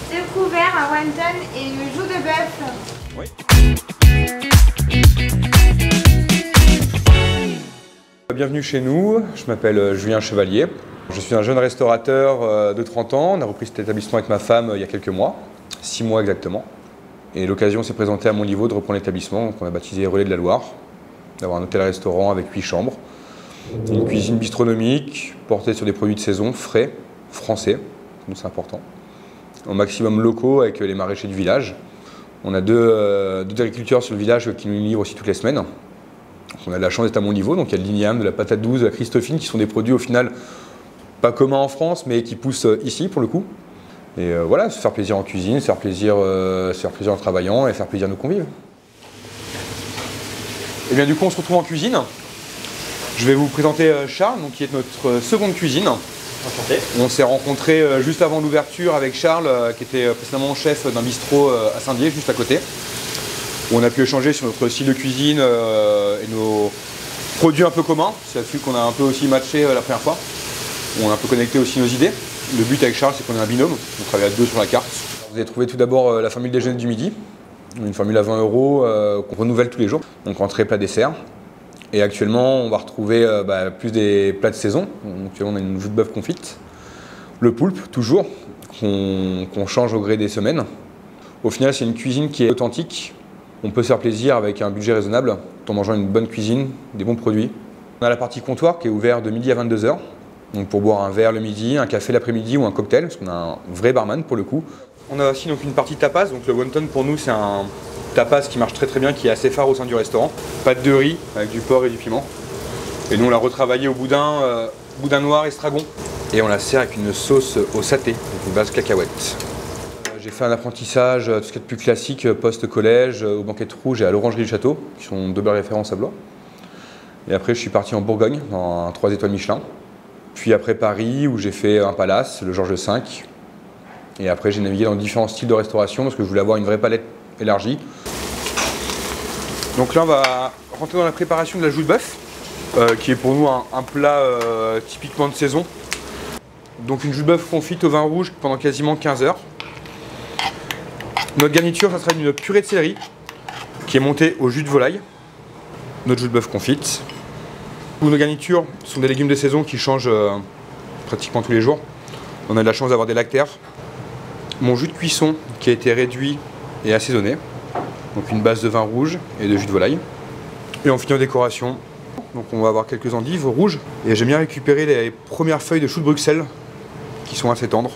2 couverts, un wonton et une joue de bœuf. Oui. Bienvenue chez nous, je m'appelle Julien Chevalier. Je suis un jeune restaurateur de 30 ans. On a repris cet établissement avec ma femme il y a quelques mois, 6 mois exactement. Et l'occasion s'est présentée à mon niveau de reprendre l'établissement, donc on a baptisé Relais de la Loire, d'avoir un hôtel-restaurant avec 8 chambres. Une cuisine bistronomique, portée sur des produits de saison, frais, français, nous c'est important. Au maximum locaux avec les maraîchers du village. On a deux agriculteurs sur le village qui nous livrent aussi toutes les semaines. On a de la chance d'être à mon niveau, donc il y a de l'igname, de la patate douce, de la Christophine, qui sont des produits au final pas communs en France, mais qui poussent ici pour le coup. Et voilà, se faire plaisir en cuisine, se faire plaisir en travaillant et faire plaisir à nos convives. Et bien du coup on se retrouve en cuisine. Je vais vous présenter Charles, donc, qui est notre seconde cuisine. Enchanté. On s'est rencontrés juste avant l'ouverture avec Charles, qui était précédemment chef d'un bistrot à Saint-Dié, juste à côté. Où on a pu échanger sur notre style de cuisine et nos produits un peu communs. C'est là-dessus qu'on a un peu aussi matché la première fois. On a un peu connecté aussi nos idées. Le but avec Charles, c'est qu'on est un binôme. On travaille à deux sur la carte. Vous avez trouvé tout d'abord la formule déjeuner du midi. Une formule à 20 € qu'on renouvelle tous les jours. Donc entrée, plat, dessert. Et actuellement, on va retrouver plus des plats de saison. Actuellement, on a une joue de bœuf confite. Le poulpe, toujours, qu'on change au gré des semaines. Au final, c'est une cuisine qui est authentique. On peut se faire plaisir avec un budget raisonnable, tout en mangeant une bonne cuisine, des bons produits. On a la partie comptoir qui est ouverte de midi à 22 h. Donc pour boire un verre le midi, un café l'après-midi ou un cocktail, parce qu'on a un vrai barman pour le coup. On a aussi donc une partie tapas. Donc le wonton pour nous, c'est un tapas qui marche très très bien, qui est assez phare au sein du restaurant. Pâte de riz avec du porc et du piment. Et nous on l'a retravaillé au boudin noir estragon. Et on la sert avec une sauce au saté, donc une base cacahuète. J'ai fait un apprentissage, tout ce qui est de plus classique, post-collège, aux Banquettes Rouges et à l'Orangerie du Château, qui sont deux belles références à Blois. Et après je suis parti en Bourgogne, dans un 3 étoiles Michelin. Puis après Paris, où j'ai fait un palace, le Georges V. Et après j'ai navigué dans différents styles de restauration, parce que je voulais avoir une vraie palette élargie. Donc là on va rentrer dans la préparation de la joue de bœuf, qui est pour nous un plat typiquement de saison. Donc une joue de bœuf confite au vin rouge pendant quasiment 15 heures. Notre garniture, ça sera une purée de céleri, qui est montée au jus de volaille. Notre joue de bœuf confite. Nos garnitures sont des légumes de saison qui changent pratiquement tous les jours. On a de la chance d'avoir des lactaires. Mon jus de cuisson qui a été réduit et assaisonné. Donc une base de vin rouge et de jus de volaille. Et on finit en décoration. Donc on va avoir quelques endives rouges. Et j'aime bien récupérer les premières feuilles de chou de Bruxelles qui sont assez tendres.